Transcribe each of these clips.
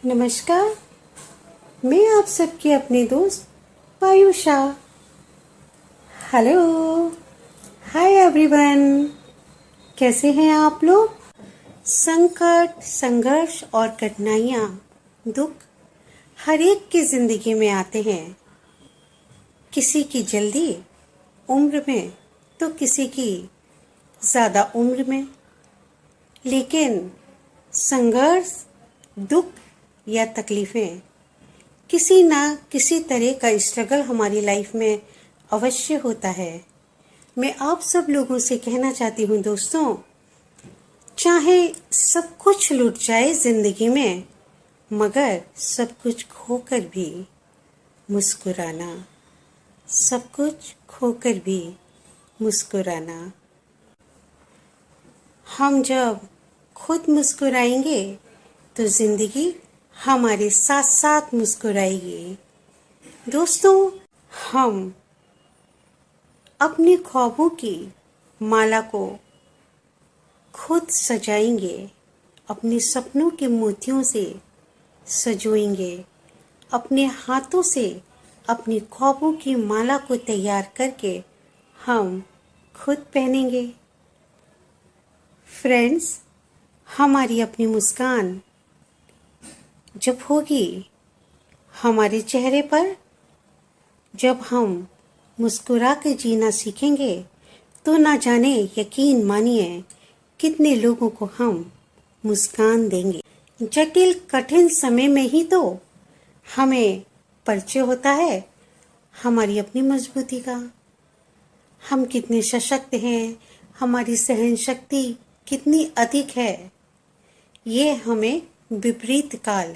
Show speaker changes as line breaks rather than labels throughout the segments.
नमस्कार। मैं आप सबकी अपनी दोस्त पायुषा। Hello, hi everyone. कैसे हैं आप लोग? संकट, संघर्ष और कठिनाइयाँ, दुख हर एक की जिंदगी में आते हैं। किसी की जल्दी उम्र में तो किसी की ज़्यादा उम्र में, लेकिन संघर्ष, दुख या तकलीफ़ें किसी ना किसी तरह का स्ट्रगल हमारी लाइफ में अवश्य होता है। मैं आप सब लोगों से कहना चाहती हूँ दोस्तों, चाहे सब कुछ लुट जाए जिंदगी में, मगर सब कुछ खोकर भी मुस्कुराना, सब कुछ खोकर भी मुस्कुराना। हम जब खुद मुस्कुराएंगे तो जिंदगी हमारे साथ साथ मुस्कुराएगी। दोस्तों, हम अपने ख्वाबों की माला को खुद सजाएंगे, अपने सपनों के मोतियों से सजोएंगे, अपने हाथों से अपने ख्वाबों की माला को तैयार करके हम खुद पहनेंगे। फ्रेंड्स, हमारी अपनी मुस्कान जब होगी हमारे चेहरे पर, जब हम मुस्कुरा के जीना सीखेंगे, तो ना जाने, यकीन मानिए, कितने लोगों को हम मुस्कान देंगे। जटिल कठिन समय में ही तो हमें परिचय होता है हमारी अपनी मजबूती का। हम कितने सशक्त हैं, हमारी सहन शक्ति कितनी अधिक है, ये हमें विपरीत काल,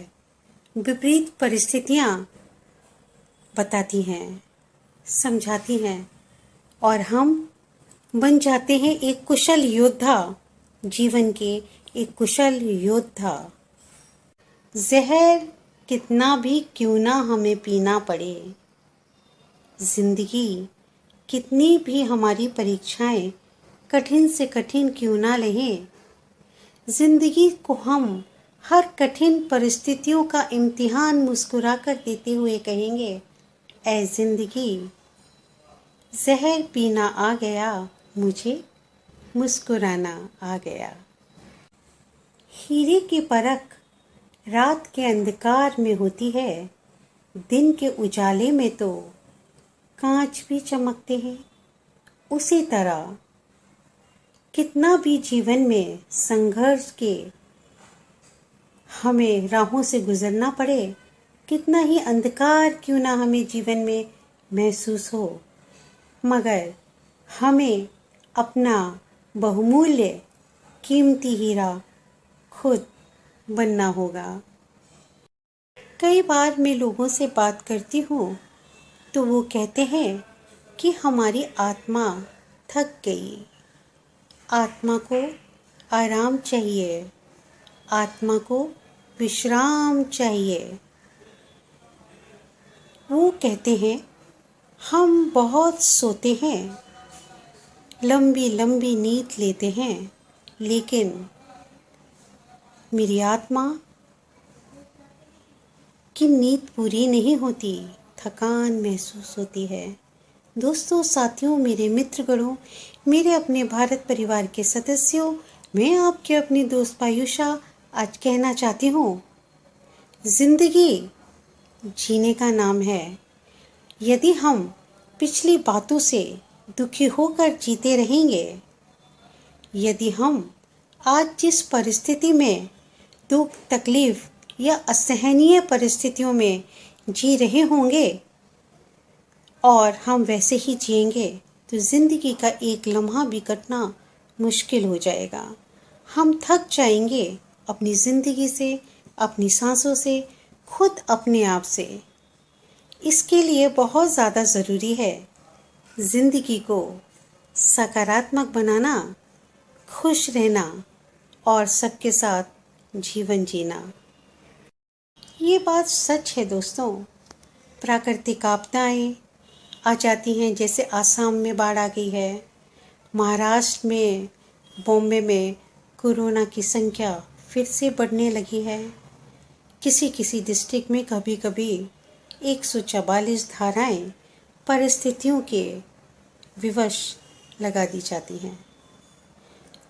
विपरीत परिस्थितियाँ बताती हैं, समझाती हैं, और हम बन जाते हैं एक कुशल योद्धा, जीवन के एक कुशल योद्धा। जहर कितना भी क्यों ना हमें पीना पड़े, जिंदगी कितनी भी हमारी परीक्षाएं कठिन से कठिन क्यों ना लें, जिंदगी को हम हर कठिन परिस्थितियों का इम्तिहान मुस्कुरा कर देते हुए कहेंगे, ऐ जिंदगी जहर पीना आ गया, मुझे मुस्कुराना आ गया। हीरे की परख रात के अंधकार में होती है, दिन के उजाले में तो कांच भी चमकते हैं। उसी तरह कितना भी जीवन में संघर्ष के हमें राहों से गुजरना पड़े, कितना ही अंधकार क्यों ना हमें जीवन में महसूस हो, मगर हमें अपना बहुमूल्य कीमती हीरा खुद बनना होगा। कई बार मैं लोगों से बात करती हूँ तो वो कहते हैं कि हमारी आत्मा थक गई, आत्मा को आराम चाहिए, आत्मा को विश्राम चाहिए। वो कहते हैं हम बहुत सोते हैं, लंबी लंबी नींद लेते हैं, लेकिन मेरी आत्मा की नींद पूरी नहीं होती, थकान महसूस होती है। दोस्तों, साथियों, मेरे मित्रगणों, मेरे अपने भारत परिवार के सदस्यों, मैं आपके अपनी दोस्त पायुषा आज कहना चाहती हूँ, जिंदगी जीने का नाम है। यदि हम पिछली बातों से दुखी होकर जीते रहेंगे, यदि हम आज जिस परिस्थिति में दुख, तकलीफ या असहनीय परिस्थितियों में जी रहे होंगे और हम वैसे ही जिएंगे, तो जिंदगी का एक लम्हा भी कटना मुश्किल हो जाएगा। हम थक जाएंगे अपनी जिंदगी से, अपनी सांसों से, खुद अपने आप से। इसके लिए बहुत ज़्यादा ज़रूरी है जिंदगी को सकारात्मक बनाना, खुश रहना और सबके साथ जीवन जीना। ये बात सच है दोस्तों। प्राकृतिक आपदाएं आ जाती हैं, जैसे आसाम में बाढ़ आ गई है, महाराष्ट्र में, बॉम्बे में कोरोना की संख्या फिर से बढ़ने लगी है। किसी किसी डिस्ट्रिक्ट में कभी कभी 144 धाराएं परिस्थितियों के विवश लगा दी जाती हैं,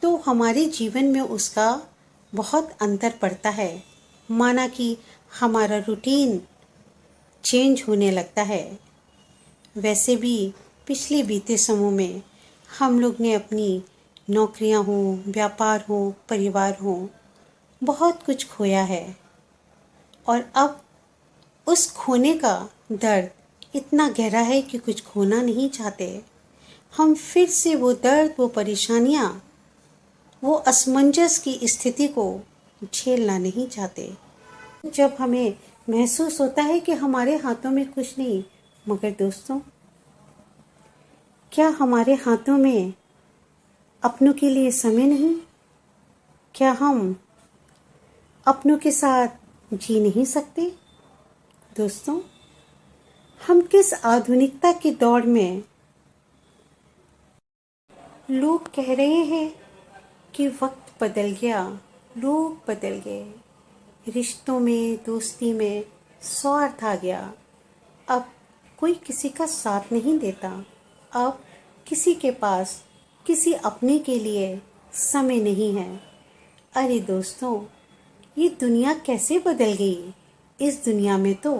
तो हमारे जीवन में उसका बहुत अंतर पड़ता है। माना कि हमारा रूटीन चेंज होने लगता है। वैसे भी पिछले बीते समयों में हम लोग ने अपनी नौकरियां हो, व्यापार हो, परिवार हो, बहुत कुछ खोया है और अब उस खोने का दर्द इतना गहरा है कि कुछ खोना नहीं चाहते। हम फिर से वो दर्द, वो परेशानियां, वो असमंजस की स्थिति को झेलना नहीं चाहते। जब हमें महसूस होता है कि हमारे हाथों में कुछ नहीं, मगर दोस्तों, क्या हमारे हाथों में अपनों के लिए समय नहीं? क्या हम अपनों के साथ जी नहीं सकते? दोस्तों, हम किस आधुनिकता की दौड़ में लोग कह रहे हैं कि वक्त बदल गया, लोग बदल गए, रिश्तों में, दोस्ती में स्वार्थ आ गया, अब कोई किसी का साथ नहीं देता, अब किसी के पास किसी अपने के लिए समय नहीं है। अरे दोस्तों, ये दुनिया कैसे बदल गई? इस दुनिया में तो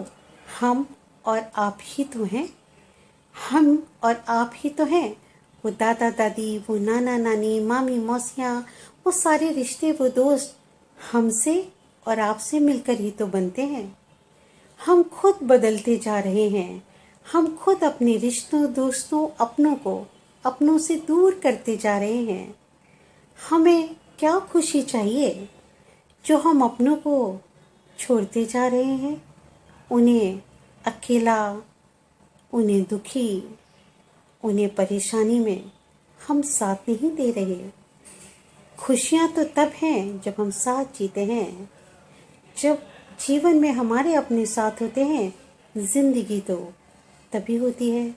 हम और आप ही तो हैं, हम और आप ही तो हैं। वो दादा दादी, वो नाना नानी, मामी मौसियाँ, वो सारे रिश्ते, वो दोस्त हमसे और आपसे मिलकर ही तो बनते हैं। हम खुद बदलते जा रहे हैं। हम खुद अपने रिश्तों, दोस्तों, अपनों को अपनों से दूर करते जा रहे हैं। हमें क्या खुशी चाहिए जो हम अपनों को छोड़ते जा रहे हैं? उन्हें अकेला, उन्हें दुखी, उन्हें परेशानी में हम साथ नहीं दे रहे। खुशियाँ तो तब हैं जब हम साथ जीते हैं, जब जीवन में हमारे अपने साथ होते हैं। जिंदगी तो तभी होती है।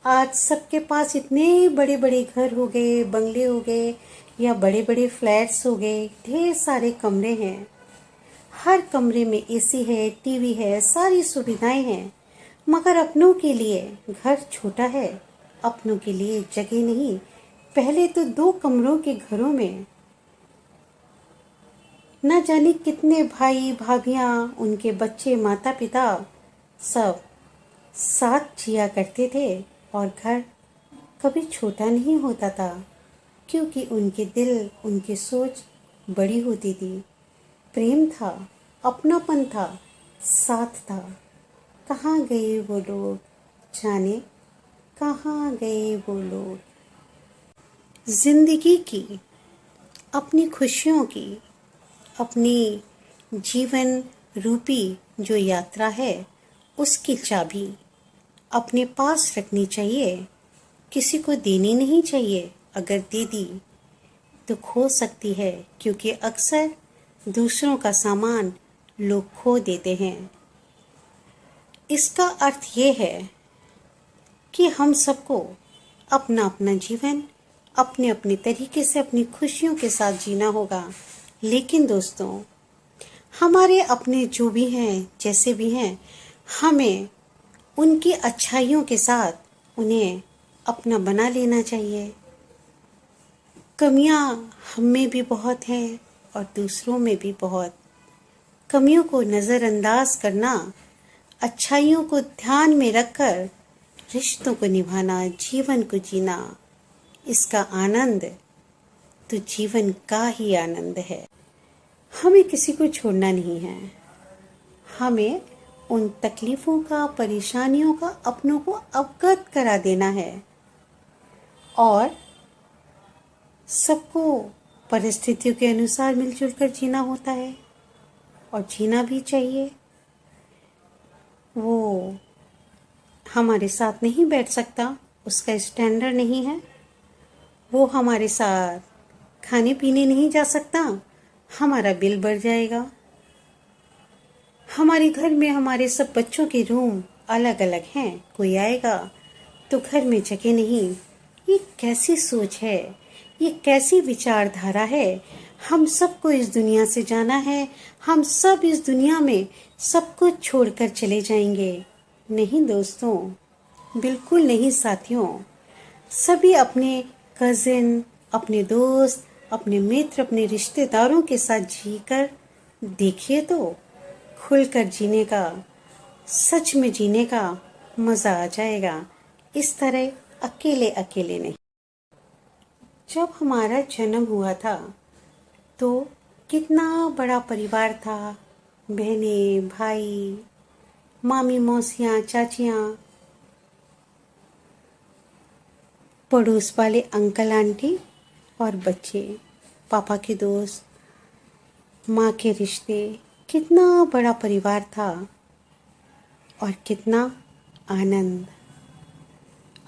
आज सबके पास इतने बड़े बड़े घर हो गए, बंगले हो गए या बड़े बड़े फ्लैट्स हो गए, ढेर सारे कमरे हैं, हर कमरे में एसी है, टीवी है, सारी सुविधाएं हैं, मगर अपनों के लिए घर छोटा है, अपनों के लिए जगह नहीं। पहले तो 2 कमरों के घरों में न जाने कितने भाई भाभियाँ, उनके बच्चे, माता पिता सब साथ जिया करते थे और घर कभी छोटा नहीं होता था, क्योंकि उनके दिल, उनकी सोच बड़ी होती थी। प्रेम था, अपनापन था, साथ था। कहाँ गए वो लोग, जाने कहाँ गए वो लोग। जिंदगी की, अपनी खुशियों की, अपनी जीवन रूपी जो यात्रा है, उसकी चाबी अपने पास रखनी चाहिए, किसी को देनी नहीं चाहिए। अगर दे दी तो खो सकती है, क्योंकि अक्सर दूसरों का सामान लोग खो देते हैं। इसका अर्थ ये है कि हम सबको अपना अपना जीवन अपने अपने तरीके से अपनी खुशियों के साथ जीना होगा। लेकिन दोस्तों, हमारे अपने जो भी हैं, जैसे भी हैं, हमें उनकी अच्छाइयों के साथ उन्हें अपना बना लेना चाहिए। कमियां हम में भी बहुत हैं और दूसरों में भी बहुत। कमियों को नज़रअंदाज करना, अच्छाइयों को ध्यान में रखकर रिश्तों को निभाना, जीवन को जीना, इसका आनंद तो जीवन का ही आनंद है। हमें किसी को छोड़ना नहीं है। हमें उन तकलीफ़ों का, परेशानियों का अपनों को अवगत करा देना है और सबको परिस्थितियों के अनुसार मिलजुल कर जीना होता है और जीना भी चाहिए। वो हमारे साथ नहीं बैठ सकता, उसका स्टैंडर्ड नहीं है। वो हमारे साथ खाने पीने नहीं जा सकता, हमारा बिल बढ़ जाएगा। हमारे घर में हमारे सब बच्चों के रूम अलग अलग हैं, कोई आएगा तो घर में जगह नहीं। ये कैसी सोच है, ये कैसी विचारधारा है? हम सबको इस दुनिया से जाना है। हम सब इस दुनिया में सब कुछ छोड़कर चले जाएंगे। नहीं दोस्तों, बिल्कुल नहीं साथियों। सभी अपने कजिन, अपने दोस्त, अपने मित्र, अपने रिश्तेदारों के साथ जीकर देखिए तो खुलकर जीने का, सच में जीने का मज़ा आ जाएगा। इस तरह अकेले अकेले नहीं। जब हमारा जन्म हुआ था तो कितना बड़ा परिवार था। बहनें, भाई, मामी, मौसियाँ, चाचियाँ, पड़ोस वाले अंकल आंटी और बच्चे, पापा के दोस्त, माँ के रिश्ते। कितना बड़ा परिवार था और कितना आनंद।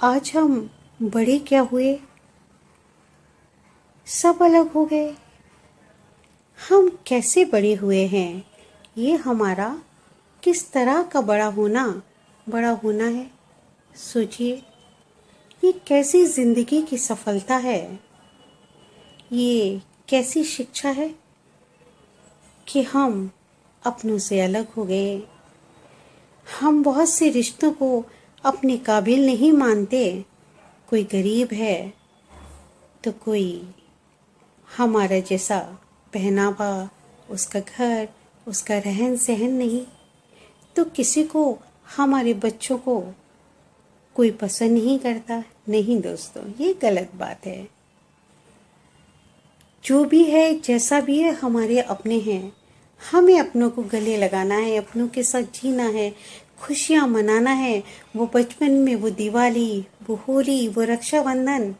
आज हम बड़े क्या हुए, सब अलग हो गए। हम कैसे बड़े हुए हैं, ये हमारा किस तरह का बड़ा होना है। सोचिए, ये कैसी जिंदगी की सफलता है, ये कैसी शिक्षा है कि हम अपनों से अलग हो गए। हम बहुत से रिश्तों को अपने काबिल नहीं मानते। कोई गरीब है तो कोई हमारा जैसा पहनावा, उसका घर, उसका रहन सहन नहीं, तो किसी को, हमारे बच्चों को कोई पसंद नहीं करता। नहीं दोस्तों, ये गलत बात है। जो भी है, जैसा भी है, हमारे अपने हैं। हमें अपनों को गले लगाना है, अपनों के साथ जीना है, खुशियाँ मनाना है। वो बचपन में वो दिवाली, वो होली, वो रक्षाबंधन,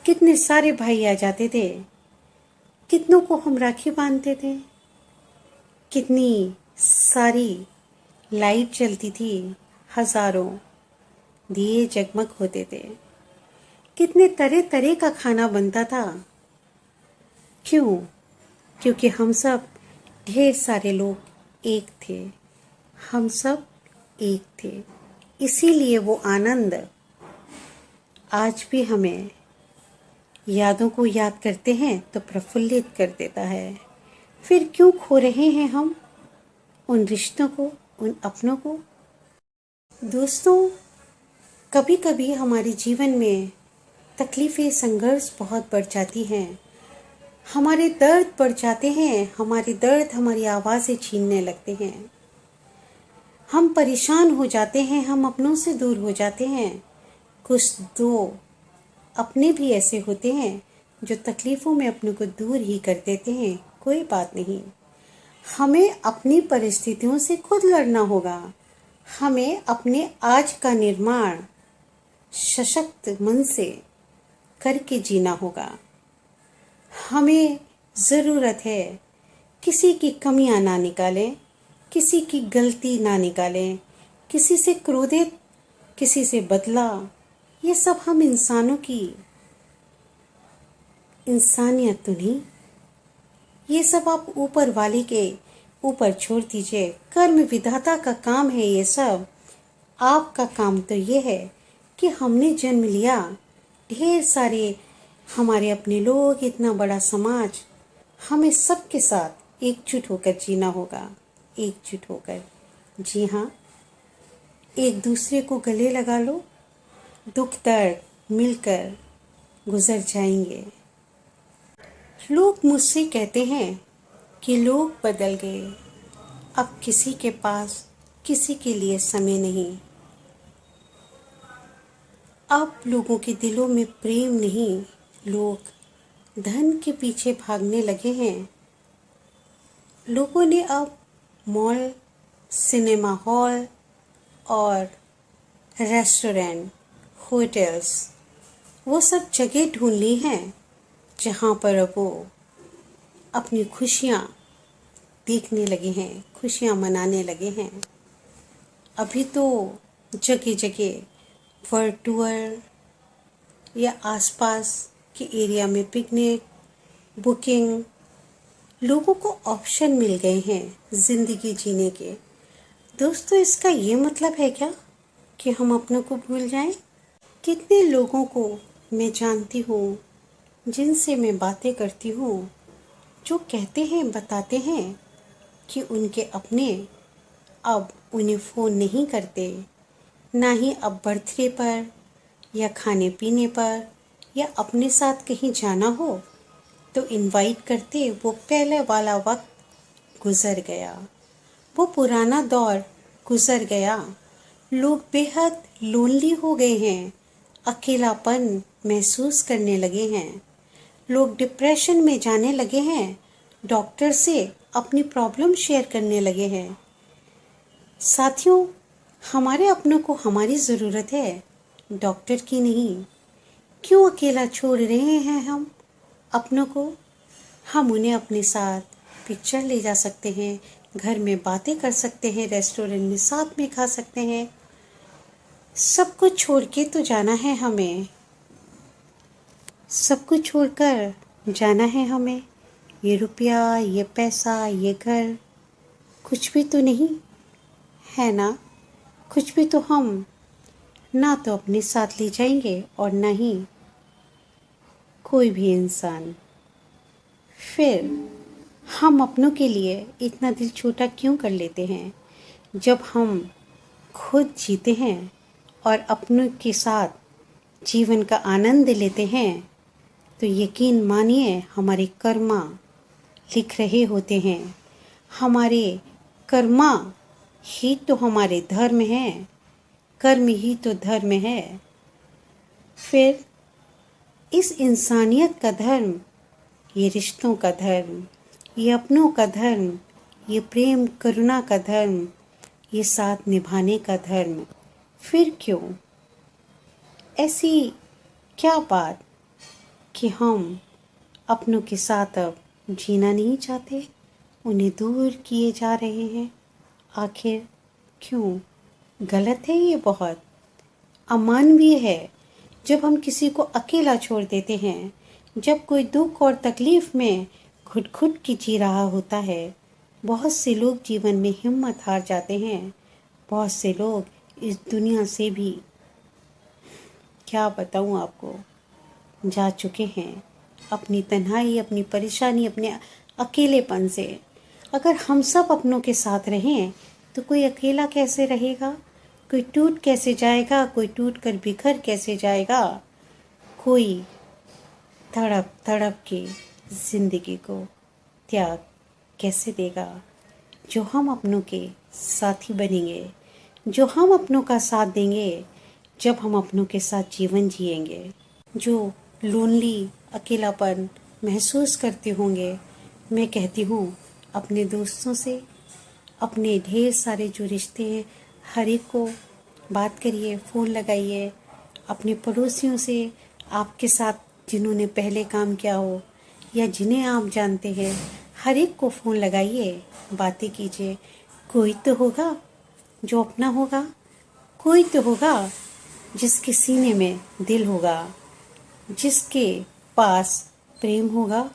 कितने सारे भाई आ जाते थे, कितनों को हम राखी बांधते थे, कितनी सारी लाइट जलती थी, हजारों दिए जगमग होते थे, कितने तरह तरह का खाना बनता था। क्यों? क्योंकि हम सब ढेर सारे लोग एक थे, हम सब एक थे। इसीलिए वो आनंद आज भी हमें यादों को याद करते हैं तो प्रफुल्लित कर देता है। फिर क्यों खो रहे हैं हम उन रिश्तों को, उन अपनों को? दोस्तों, कभी कभी हमारे जीवन में तकलीफ़ें, संघर्ष बहुत बढ़ जाती हैं। हमारे दर्द बढ़ जाते हैं, हमारे दर्द हमारी आवाज़ें छीनने लगते हैं। हम परेशान हो जाते हैं, हम अपनों से दूर हो जाते हैं। कुछ दो अपने भी ऐसे होते हैं जो तकलीफ़ों में अपनों को दूर ही कर देते हैं। कोई बात नहीं, हमें अपनी परिस्थितियों से खुद लड़ना होगा। हमें अपने आज का निर्माण सशक्त मन से करके जीना होगा। हमें ज़रूरत है किसी की कमियां ना निकालें, किसी की गलती ना निकालें, किसी से क्रोधित, किसी से बदला। ये सब हम इंसानों की इंसानियत तो नहीं। ये सब आप ऊपर वाले के ऊपर छोड़ दीजिए। कर्म विधाता का काम है ये सब। आपका काम तो ये है कि हमने जन्म लिया, ढेर सारे हमारे अपने लोग, इतना बड़ा समाज, हमें सबके साथ एकजुट होकर जीना होगा। एकजुट होकर, जी हाँ, एक दूसरे को गले लगा लो, दुख दर्द मिलकर गुजर जाएंगे। लोग मुझसे कहते हैं कि लोग बदल गए, अब किसी के पास किसी के लिए समय नहीं। अब लोगों के दिलों में प्रेम नहीं, लोग धन के पीछे भागने लगे हैं। लोगों ने अब मॉल, सिनेमा हॉल और रेस्टोरेंट, होटल्स, वो सब जगह ढूंढ ली हैं जहाँ पर अब वो अपनी खुशियाँ देखने लगे हैं, खुशियाँ मनाने लगे हैं। अभी तो जगह जगह वर्ल्ड टूर या आसपास के एरिया में पिकनिक, बुकिंग, लोगों को ऑप्शन मिल गए हैं ज़िंदगी जीने के। दोस्तों, इसका ये मतलब है क्या कि हम अपनों को भूल जाएं? कितने लोगों को मैं जानती हूँ, जिनसे मैं बातें करती हूँ, जो कहते हैं बताते हैं कि उनके अपने अब उन्हें फ़ोन नहीं करते, ना ही अब बर्थडे पर या खाने पीने पर या अपने साथ कहीं जाना हो तो इनवाइट करते। वो पहले वाला वक्त गुज़र गया, वो पुराना दौर गुज़र गया। लोग बेहद लोनली हो गए हैं, अकेलापन महसूस करने लगे हैं। लोग डिप्रेशन में जाने लगे हैं, डॉक्टर से अपनी प्रॉब्लम शेयर करने लगे हैं। साथियों, हमारे अपनों को हमारी ज़रूरत है, डॉक्टर की नहीं। क्यों अकेला छोड़ रहे हैं हम अपनों को? हम उन्हें अपने साथ पिक्चर ले जा सकते हैं, घर में बातें कर सकते हैं, रेस्टोरेंट में साथ में खा सकते हैं। सब कुछ छोड़ के तो जाना है हमें, सब कुछ छोड़कर जाना है हमें। ये रुपया, ये पैसा, ये घर कुछ भी तो नहीं है ना। कुछ भी तो हम ना तो अपने साथ ले जाएंगे और ना ही कोई भी इंसान। फिर हम अपनों के लिए इतना दिल छोटा क्यों कर लेते हैं? जब हम खुद जीते हैं और अपनों के साथ जीवन का आनंद लेते हैं तो यकीन मानिए हमारे कर्मा लिख रहे होते हैं। हमारे कर्मा ही तो हमारे धर्म हैं, कर्म ही तो धर्म है। फिर इस इंसानियत का धर्म, ये रिश्तों का धर्म, ये अपनों का धर्म, ये प्रेम करुणा का धर्म, ये साथ निभाने का धर्म, फिर क्यों ऐसी क्या बात कि हम अपनों के साथ अब जीना नहीं चाहते, उन्हें दूर किए जा रहे हैं? आखिर क्यों? गलत है ये, बहुत अमानवीय है जब हम किसी को अकेला छोड़ देते हैं। जब कोई दुख और तकलीफ में घुट घुट की जी रहा होता है। बहुत से लोग जीवन में हिम्मत हार जाते हैं, बहुत से लोग इस दुनिया से भी क्या बताऊं आपको जा चुके हैं, अपनी तन्हाई, अपनी परेशानी, अपने अकेलेपन से। अगर हम सब अपनों के साथ रहें तो कोई अकेला कैसे रहेगा? कोई टूट कैसे जाएगा? कोई टूट कर बिखर कैसे जाएगा? कोई तड़प तड़प के जिंदगी को त्याग कैसे देगा? जो हम अपनों के साथी बनेंगे, जो हम अपनों का साथ देंगे, जब हम अपनों के साथ जीवन जिएंगे। जो लोनली, अकेलापन महसूस करते होंगे, मैं कहती हूँ अपने दोस्तों से, अपने ढेर सारे जो रिश्ते हैं हर एक को बात करिए, फ़ोन लगाइए। अपने पड़ोसियों से, आपके साथ जिन्होंने पहले काम किया हो या जिन्हें आप जानते हैं, हर एक को फ़ोन लगाइए, बातें कीजिए। कोई तो होगा जो अपना होगा, कोई तो होगा जिसके सीने में दिल होगा, जिसके पास प्रेम होगा,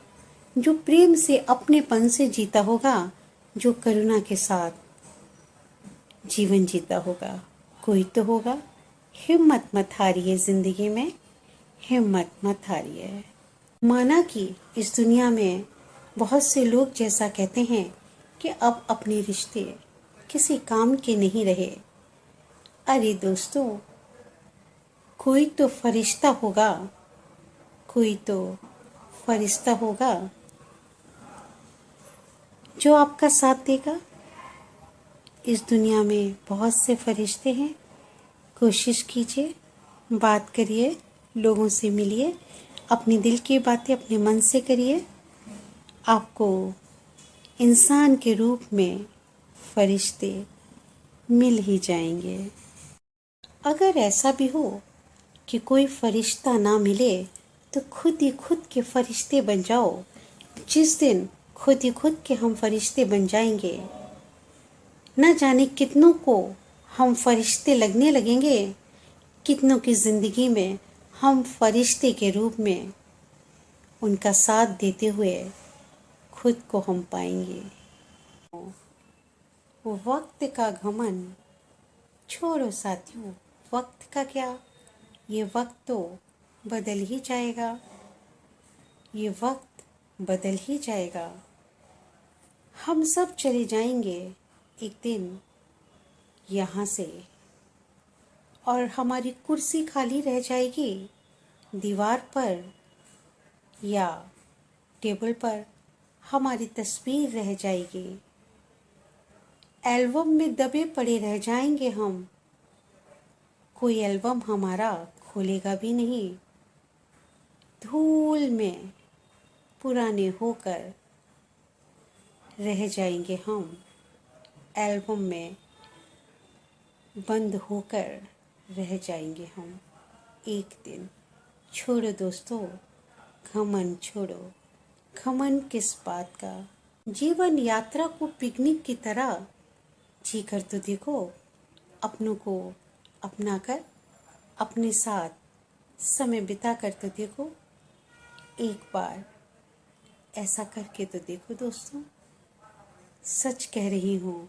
जो प्रेम से अपनेपन से जीता होगा, जो करुणा के साथ जीवन जीता होगा। कोई तो होगा। हिम्मत मत हारिए ज़िंदगी में, हिम्मत मत हारिए। माना कि इस दुनिया में बहुत से लोग जैसा कहते हैं कि अब अपने रिश्ते किसी काम के नहीं रहे। अरे दोस्तों, कोई तो फरिश्ता होगा, कोई तो फरिश्ता होगा जो आपका साथ देगा। इस दुनिया में बहुत से फरिश्ते हैं। कोशिश कीजिए, बात करिए, लोगों से मिलिए, अपने दिल की बातें अपने मन से करिए। आपको इंसान के रूप में फरिश्ते मिल ही जाएंगे। अगर ऐसा भी हो कि कोई फरिश्ता ना मिले तो खुद ही खुद के फरिश्ते बन जाओ। जिस दिन खुद ही खुद के हम फरिश्ते बन जाएंगे, न जाने कितनों को हम फरिश्ते लगने लगेंगे, कितनों की ज़िंदगी में हम फरिश्ते के रूप में उनका साथ देते हुए खुद को हम पाएंगे। वक्त का घमंड छोड़ो साथियों, वक्त का क्या, ये वक्त तो बदल ही जाएगा। ये वक्त बदल ही जाएगा। हम सब चले जाएंगे एक दिन यहाँ से, और हमारी कुर्सी खाली रह जाएगी। दीवार पर या टेबल पर हमारी तस्वीर रह जाएगी। एल्बम में दबे पड़े रह जाएंगे हम। कोई एल्बम हमारा खोलेगा भी नहीं। धूल में पुराने होकर रह जाएंगे हम। एल्बम में बंद होकर रह जाएंगे हम एक दिन। छोड़ो दोस्तों, घमंड छोड़ो। घमंड किस बात का? जीवन यात्रा को पिकनिक की तरह जी कर तो देखो। अपनों को अपना कर, अपने साथ समय बिता कर तो देखो। एक बार ऐसा करके तो देखो दोस्तों। सच कह रही हूँ,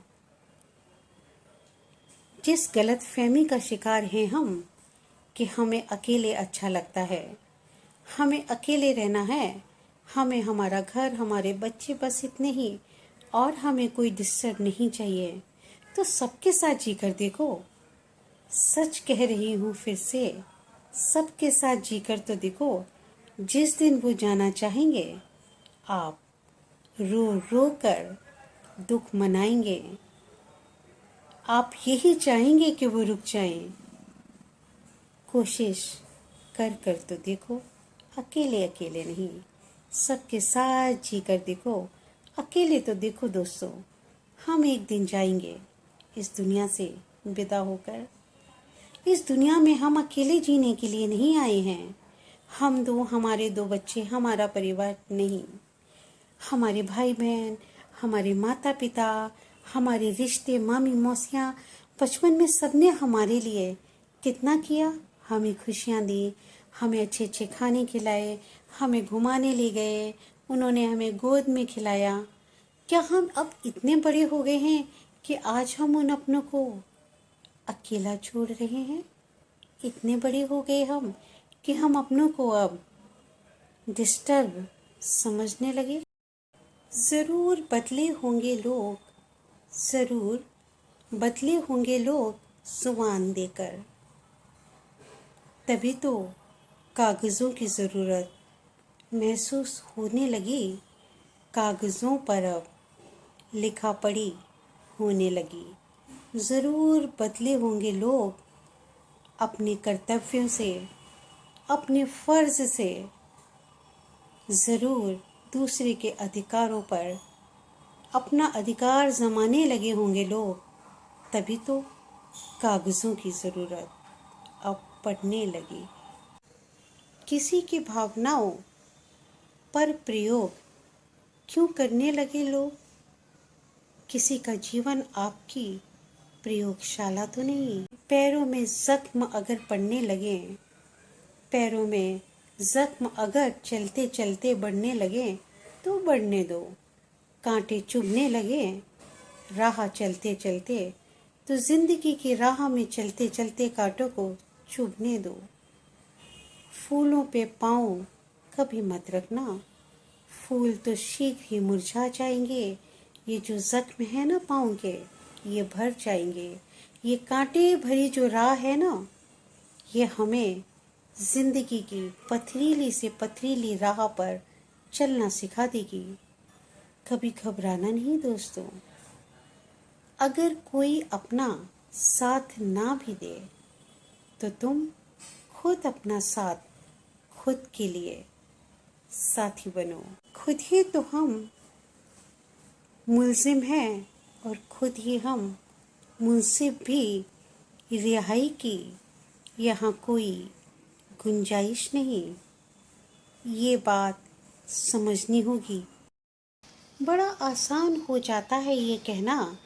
जिस गलत फहमी का शिकार हैं हम कि हमें अकेले अच्छा लगता है, हमें अकेले रहना है, हमें हमारा घर, हमारे बच्चे, बस इतने ही, और हमें कोई डिस्टर्ब नहीं चाहिए, तो सबके साथ जी कर देखो। सच कह रही हूँ फिर से, सबके साथ जी कर तो देखो। जिस दिन वो जाना चाहेंगे, आप रो रो कर दुख मनाएंगे। आप यही चाहेंगे कि वो रुक जाएं। कोशिश कर कर तो देखो, अकेले अकेले नहीं, सबके साथ जी कर देखो। अकेले तो देखो दोस्तों, हम एक दिन जाएंगे इस दुनिया से विदा होकर। इस दुनिया में हम अकेले जीने के लिए नहीं आए हैं। हम दो, हमारे दो बच्चे, हमारा परिवार नहीं, हमारे भाई बहन, हमारे माता पिता, हमारे रिश्ते, मामी मौसियाँ, बचपन में सबने हमारे लिए कितना किया। हमें खुशियाँ दी, हमें अच्छे अच्छे खाने खिलाए, हमें घुमाने ले गए, उन्होंने हमें गोद में खिलाया। क्या हम अब इतने बड़े हो गए हैं कि आज हम उन अपनों को अकेला छोड़ रहे हैं? इतने बड़े हो गए हम कि हम अपनों को अब डिस्टर्ब समझने लगे। ज़रूर बदले होंगे लोग, ज़रूर बदले होंगे लोग जुबान देकर। तभी तो कागज़ों की ज़रूरत महसूस होने लगी। कागज़ों पर अब लिखा पढ़ी होने लगी। ज़रूर बदले होंगे लोग अपने कर्तव्यों से, अपने फ़र्ज़ से। ज़रूर दूसरे के अधिकारों पर अपना अधिकार जमाने लगे होंगे लोग। तभी तो कागज़ों की ज़रूरत अब पड़ने लगी। किसी की भावनाओं पर प्रयोग क्यों करने लगे लोग? किसी का जीवन आपकी प्रयोगशाला तो नहीं। पैरों में जख्म अगर पड़ने लगे, पैरों में जख्म अगर चलते चलते बढ़ने लगे तो बढ़ने दो। कांटे चुभने लगे राह चलते चलते तो जिंदगी की राह में चलते चलते कांटों को चुभने दो। फूलों पे पाँव कभी मत रखना, फूल तो शीघ्र ही मुरझा जाएंगे। ये जो जख्म है ना पाँव के, ये भर जाएंगे। ये कांटे भरी जो राह है ना, ये हमें जिंदगी की पथरीली से पथरीली राह पर चलना सिखा देगी। कभी घबराना नहीं दोस्तों। अगर कोई अपना साथ ना भी दे तो तुम खुद अपना साथ खुद के लिए साथी बनो। खुद ही तो हम मुल्जिम हैं और खुद ही हम मुंसिफ भी। रिहाई की यहाँ कोई गुंजाइश नहीं। ये बात समझनी होगी। बड़ा आसान हो जाता है ये कहना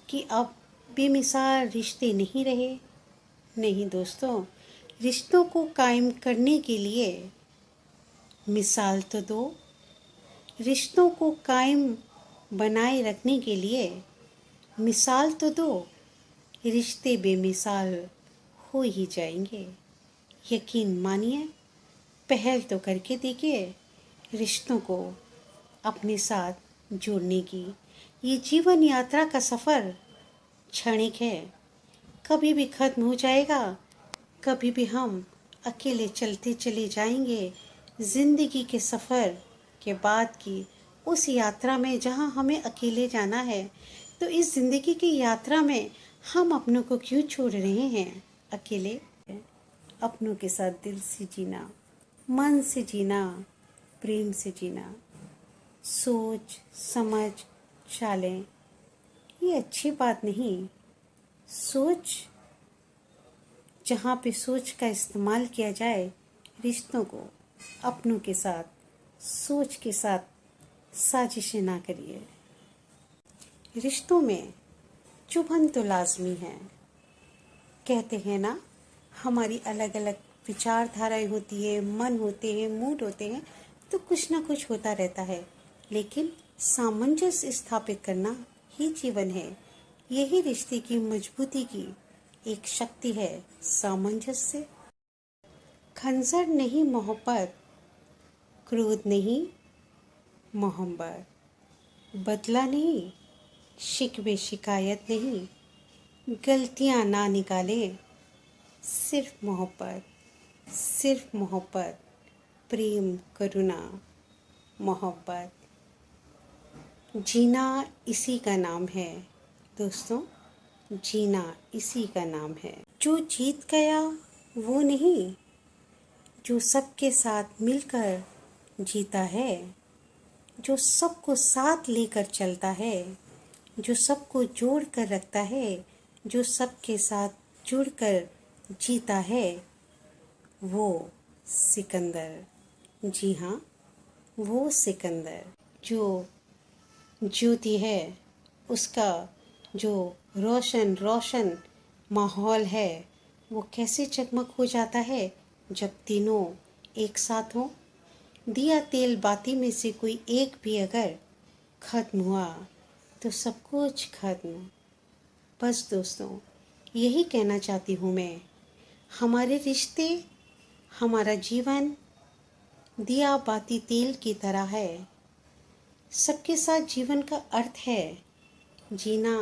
कि अब बेमिसाल रिश्ते नहीं रहे। नहीं दोस्तों, रिश्तों को कायम करने के लिए मिसाल तो दो। रिश्तों को कायम बनाए रखने के लिए मिसाल तो दो। रिश्ते बेमिसाल हो ही जाएंगे। यकीन मानिए, पहल तो करके देखिए। रिश्तों को अपने साथ जोड़ने की। ये जीवन यात्रा का सफ़र क्षणिक है, कभी भी खत्म हो जाएगा, कभी भी हम अकेले चलते चले जाएंगे जिंदगी के सफ़र के बाद की उस यात्रा में जहाँ हमें अकेले जाना है। तो इस जिंदगी की यात्रा में हम अपनों को क्यों छोड़ रहे हैं अकेले? अपनों के साथ दिल से जीना, मन से जीना, प्रेम से जीना, सोच समझ चालें, ये अच्छी बात नहीं। सोच, जहाँ पे सोच का इस्तेमाल किया जाए, रिश्तों को अपनों के साथ सोच के साथ साजिशें ना करिए। रिश्तों में चुभन तो लाजमी है। कहते हैं ना, हमारी अलग अलग विचारधाराएं होती है, मन होते हैं, मूड होते हैं, तो कुछ ना कुछ होता रहता है, लेकिन सामंजस्य स्थापित करना ही जीवन है। यही रिश्ते की मजबूती की एक शक्ति है, सामंजस्य। खंजर नहीं मोहब्बत, क्रोध नहीं मोहब्बत, बदला नहीं, शिकवे शिकायत नहीं, गलतियां ना निकाले, सिर्फ मोहब्बत, सिर्फ मोहब्बत, प्रेम करुणा मोहब्बत। जीना इसी का नाम है दोस्तों, जीना इसी का नाम है। जो जीत गया वो नहीं, जो सबके साथ मिलकर जीता है, जो सबको साथ लेकर चलता है, जो सबको जोड़ कर रखता है, जो सबके साथ जुड़कर जीता है, वो सिकंदर। जी हाँ, वो सिकंदर। जो ज्योति है, उसका जो रोशन रोशन माहौल है, वो कैसे जगमग हो जाता है जब तीनों एक साथ हों। दिया तेल बाती में से कोई एक भी अगर खत्म हुआ तो सब कुछ खत्म। बस दोस्तों, यही कहना चाहती हूँ मैं। हमारे रिश्ते, हमारा जीवन दिया बाती तेल की तरह है। सबके साथ जीवन का अर्थ है जीना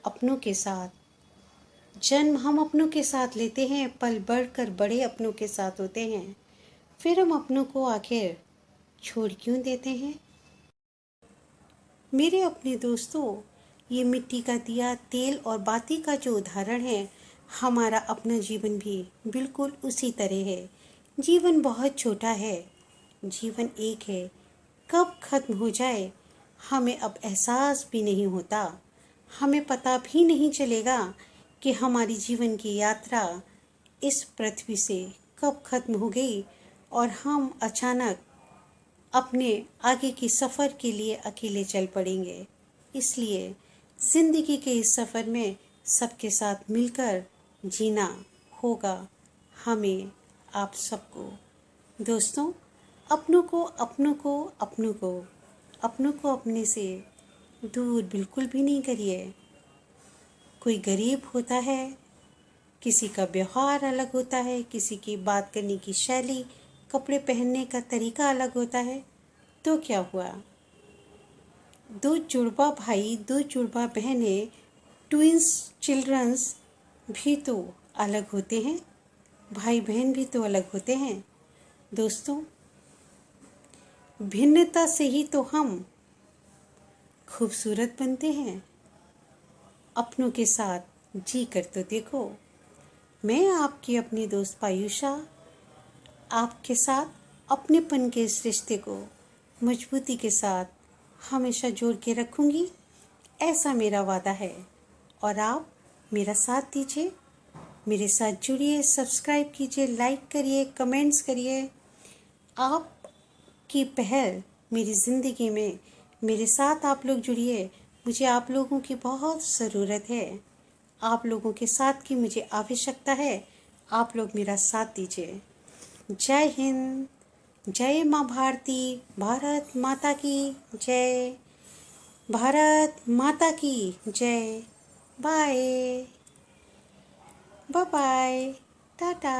अपनों के साथ। जन्म हम अपनों के साथ लेते हैं, पल बढ़कर बड़े अपनों के साथ होते हैं, फिर हम अपनों को आखिर छोड़ क्यों देते हैं? मेरे अपने दोस्तों, ये मिट्टी का दिया तेल और बाती का जो उदाहरण है, हमारा अपना जीवन भी बिल्कुल उसी तरह है। जीवन बहुत छोटा है, जीवन एक है, कब खत्म हो जाए हमें अब एहसास भी नहीं होता। हमें पता भी नहीं चलेगा कि हमारी जीवन की यात्रा इस पृथ्वी से कब खत्म हो गई और हम अचानक अपने आगे की सफ़र के लिए अकेले चल पड़ेंगे। इसलिए ज़िंदगी के इस सफ़र में सबके साथ मिलकर जीना होगा हमें, आप सबको। दोस्तों, अपनों को अपनों को अपनों को अपनों को अपने से दूर बिल्कुल भी नहीं करिए। कोई गरीब होता है, किसी का व्यवहार अलग होता है, किसी की बात करने की शैली, कपड़े पहनने का तरीका अलग होता है, तो क्या हुआ? दो जुड़वा भाई, दो जुड़वा बहनें, ट्विंस चिल्ड्रंस भी तो अलग होते हैं, भाई बहन भी तो अलग होते हैं। दोस्तों, भिन्नता से ही तो हम खूबसूरत बनते हैं। अपनों के साथ जी कर तो देखो। मैं आपकी अपनी दोस्त पायुषा आपके साथ अपनेपन के इस रिश्ते को मजबूती के साथ हमेशा जोड़ के रखूंगी, ऐसा मेरा वादा है। और आप मेरा साथ दीजिए, मेरे साथ जुड़िए, सब्सक्राइब कीजिए, लाइक करिए, कमेंट्स करिए। आपकी पहल मेरी ज़िंदगी में, मेरे साथ आप लोग जुड़िए। मुझे आप लोगों की बहुत ज़रूरत है, आप लोगों के साथ की मुझे आवश्यकता है। आप लोग मेरा साथ दीजिए। जय हिंद, जय माँ भारती, भारत माता की जय, भारत माता की जय। Bye bye, Tata.